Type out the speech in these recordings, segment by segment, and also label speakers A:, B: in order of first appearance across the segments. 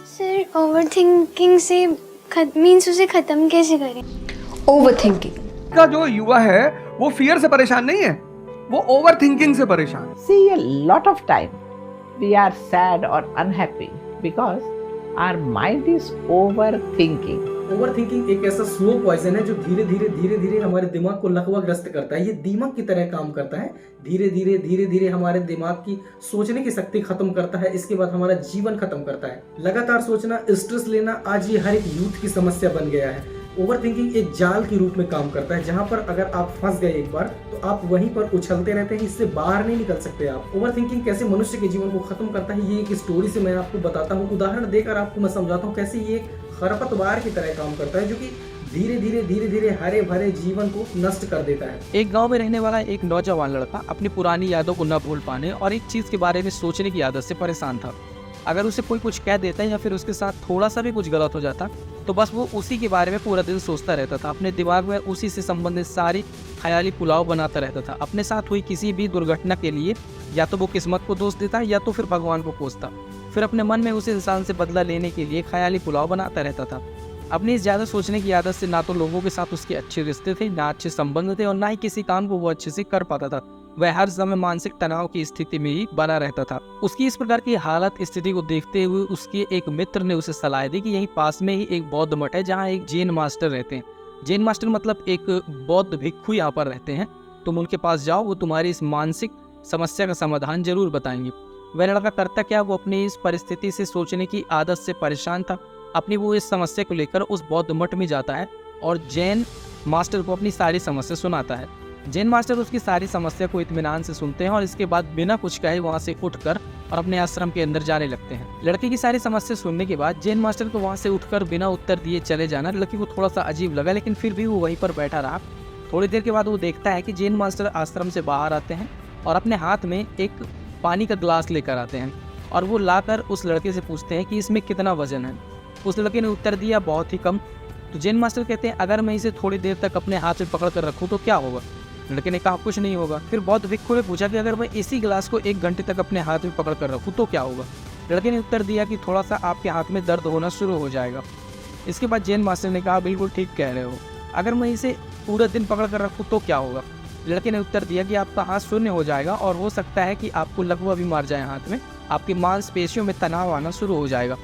A: Sir over thinking से means उसे ख़त्म कैसे करें?
B: ओवर थिंकिंग
C: का जो युवा है वो फियर से परेशान नहीं है, वो ओवर थिंकिंग से परेशान है।
D: See, a lot of time we are sad or unhappy because our mind is overthinking.
E: Over thinking एक ऐसा स्लो पॉइजन है जो धीरे धीरे हमारे दिमाग को लकवाग्रस्त करता है। ये दीमक की तरह काम करता है। धीरे धीरे हमारे दिमाग की सोचने की शक्ति खत्म करता है। इसके बाद हमारा जीवन खत्म करता है। लगातार सोचना, स्ट्रेस लेना आज ये हर एक यूथ की समस्या बन गया है। ओवर थिंकिंग एक जाल के रूप में काम करता है, जहां पर अगर आप फंस गए एक बार तो आप वहीं पर उछलते रहते हैं, इससे बाहर नहीं निकल सकते आप। ओवर थिंकिंग कैसे मनुष्य के जीवन को खत्म करता है, ये एक स्टोरी से मैं आपको बताता हूँ। उदाहरण देकर आपको मैं समझाता हूँ कैसे ये एक खरपतवार की तरह काम करता है, जो कि धीरे धीरे हरे भरे जीवन को नष्ट कर देता है।
F: एक गांव में रहने वाला एक नौजवान लड़का अपनी पुरानी यादों को न भूल पाने और एक चीज के बारे में सोचने की आदत से परेशान था। अगर उसे कोई कुछ कह देता या फिर उसके साथ थोड़ा सा भी कुछ गलत हो जाता तो बस वो उसी के बारे में पूरा दिन सोचता रहता था। अपने दिमाग में उसी से संबंधित सारी ख्याली पुलाव बनाता रहता था। अपने साथ हुई किसी भी दुर्घटना के लिए या तो वो किस्मत को दोष देता या तो फिर भगवान को कोसता। फिर अपने मन में उस इंसान से बदला लेने के लिए ख्याली पुलाव बनाता रहता था। अपनी इस ज़्यादा सोचने की आदत से ना तो लोगों के साथ उसके अच्छे रिश्ते थे, ना अच्छे संबंध थे और ना ही किसी काम को वो अच्छे से कर पाता था। वह हर समय मानसिक तनाव की स्थिति में ही बना रहता था। उसकी इस प्रकार की हालत स्थिति को देखते हुए उसके एक मित्र ने उसे सलाह दी कि यहीं पास में ही एक बौद्ध मठ है जहाँ एक जैन मास्टर रहते हैं। जैन मास्टर मतलब एक बौद्ध भिक्षु यहाँ पर रहते हैं। तुम उनके पास जाओ, वो तुम्हारी इस मानसिक समस्या का समाधान जरूर बताएंगे। वह लड़का करता क्या, वो अपनी इस परिस्थिति से सोचने की आदत से परेशान था। अपनी वो इस समस्या को लेकर उस बौद्ध मठ में जाता है और जैन मास्टर को अपनी सारी समस्या सुनाता है। जैन मास्टर उसकी सारी समस्या को इत्मीनान से सुनते हैं और इसके बाद बिना कुछ कहे वहाँ से उठकर और अपने आश्रम के अंदर जाने लगते हैं। लड़के की सारी समस्या सुनने के बाद जैन मास्टर को वहाँ से उठकर बिना उत्तर दिए चले जाना लड़के को थोड़ा सा अजीब लगा, लेकिन फिर भी वो वहीं पर बैठा रहा। थोड़ी देर के बाद वो देखता है कि जैन मास्टर आश्रम से बाहर आते हैं और अपने हाथ में एक पानी का गिलास लेकर आते हैं और वो लाकर उस लड़के से पूछते हैं कि इसमें कितना वजन है। उस लड़के ने उत्तर दिया बहुत ही कम। तो जैन मास्टर कहते हैं अगर मैं इसे थोड़ी देर तक अपने हाथ में पकड़ कर रखूँ तो क्या होगा। लड़के ने कहा कुछ नहीं होगा। फिर बौद्ध भिक्षु ने पूछा कि अगर मैं इसी गिलास को 1 घंटे तक अपने हाथ में पकड़ कर रखूँ तो क्या होगा। लड़के ने उत्तर दिया कि थोड़ा सा आपके हाथ में दर्द होना शुरू हो जाएगा। इसके बाद जैन मास्टर ने कहा बिल्कुल ठीक कह रहे हो, अगर मैं इसे पूरा दिन पकड़ कर रखूँ तो क्या होगा। लड़के ने उत्तर दिया कि आपका हाथ शून्य हो जाएगा और हो सकता है कि आपको लकवा भी मार जाए हाथ में, आपकी मांसपेशियों में तनाव आना शुरू हो जाएगा।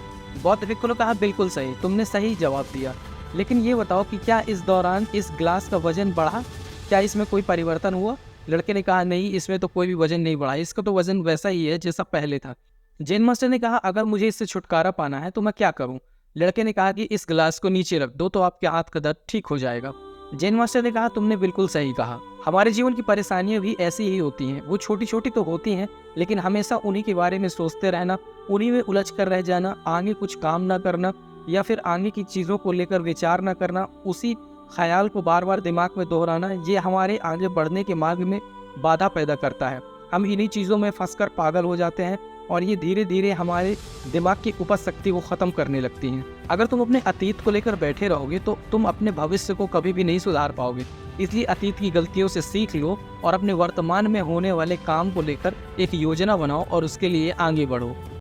F: बौद्ध भिक्षु ने कहा बिल्कुल सही, तुमने सही जवाब दिया, लेकिन ये बताओ कि क्या इस दौरान इस ग्लास का वजन बढ़ा, क्या इसमें कोई परिवर्तन हुआ। लड़के ने कहा नहीं, इसमें तो कोई भी वजन नहीं बढ़ा, इसका तो वजन वैसा ही है जैसा पहले था। जैन मास्टर ने कहा अगर मुझे इससे छुटकारा पाना है तो मैं क्या करूं। लड़के ने कहा कि इस गिलास को नीचे रख दो तो आपके हाथ का दर्द ठीक हो जाएगा। जैन मास्टर ने कहा तुमने बिल्कुल सही कहा, हमारे जीवन की परेशानियां भी ऐसी ही होती हैं। वो छोटी छोटी तो होती हैं, लेकिन हमेशा उन्हीं के बारे में सोचते रहना, उन्हीं में उलझ कर रह जाना, आगे कुछ काम ना करना या फिर आगे की चीज़ों को लेकर विचार ना करना, उसी ख्याल को बार बार दिमाग में दोहराना, ये हमारे आगे बढ़ने के मार्ग में बाधा पैदा करता है। हम इन्हीं चीज़ों में फंसकर पागल हो जाते हैं और ये धीरे धीरे हमारे दिमाग की उपज शक्ति को ख़त्म करने लगती हैं। अगर तुम अपने अतीत को लेकर बैठे रहोगे तो तुम अपने भविष्य को कभी भी नहीं सुधार पाओगे। इसलिए अतीत की गलतियों से सीख लो और अपने वर्तमान में होने वाले काम को लेकर एक योजना बनाओ और उसके लिए आगे बढ़ो।